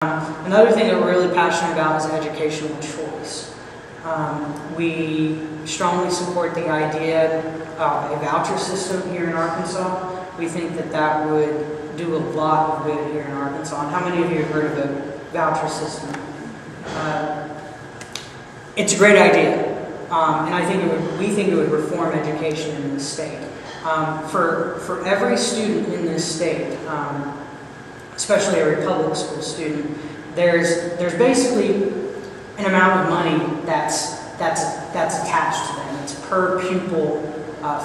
Another thing that we're really passionate about is educational choice. We strongly support the idea of a voucher system here in Arkansas. We think that that would do a lot of good here in Arkansas. And how many of you have heard of a voucher system? It's a great idea, and I think we think it would reform education in this state. For every student in this state, especially every public school student, there's basically an amount of money that's attached to them. It's per pupil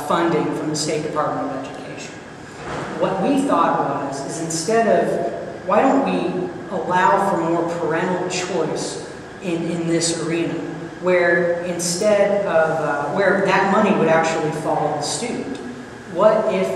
funding from the State Department of Education. What we thought is instead of, why don't we allow for more parental choice in this arena, where instead of, where that money would actually follow the student? What if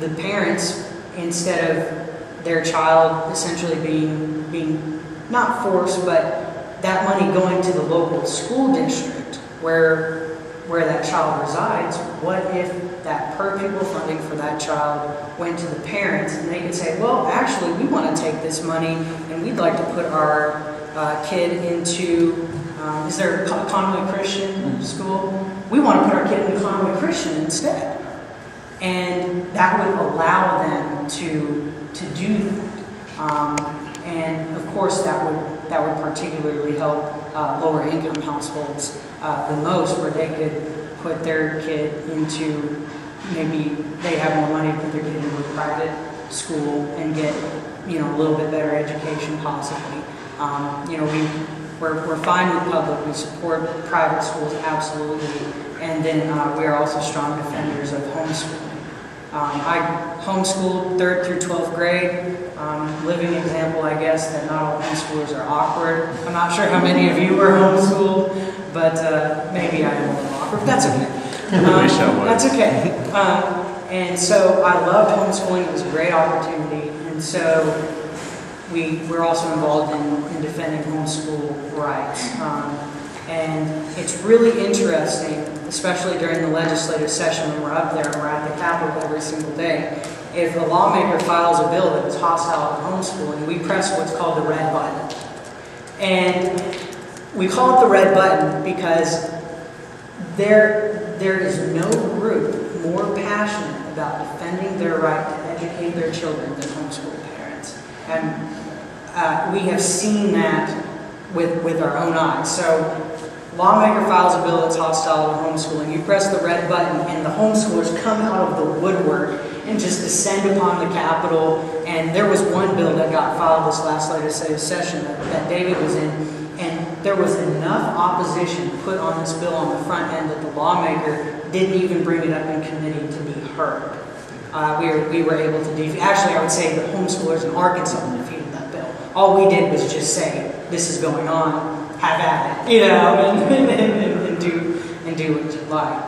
the parents, instead of their child essentially being not forced, but that money going to the local school district where that child resides, what if that per pupil funding for that child went to the parents and they could say, well, actually, we want to take this money and we'd like to put our kid into, is there a Conway Christian school? We want to put our kid into Conway Christian instead. And that would allow them to do that. And of course, that would particularly help lower income households the most, where they could put their kid into, maybe they have more money to put their kid into a private school and get, a little bit better education possibly. We're fine with public. We support private schools absolutely, and then we are also strong defenders of homeschooling. I homeschooled 3rd through 12th grade. Living example, I guess, that not all homeschoolers are awkward. I'm not sure how many of you were homeschooled, but maybe I am a little awkward. That's okay. That's okay. And so I loved homeschooling. It was a great opportunity, and so we're also involved in defending homeschool rights. And it's really interesting, especially during the legislative session when we're up there and we're at the Capitol every single day. If a lawmaker files a bill that is hostile to homeschooling, we press what's called the red button. And we call it the red button because there is no group more passionate about defending their right to educate their children than homeschool parents. And we have seen that with our own eyes. So lawmaker files a bill that's hostile to homeschooling. You press the red button and the homeschoolers come out of the woodwork and just descend upon the Capitol. And there was one bill that got filed this last legislative session that David was in, and there was enough opposition put on this bill on the front end that the lawmaker didn't even bring it up in committee to be heard. We were able to defeat, actually I would say the homeschoolers in Arkansas defeated that bill. All we did was just say, this is going on, have at it, and do what you like.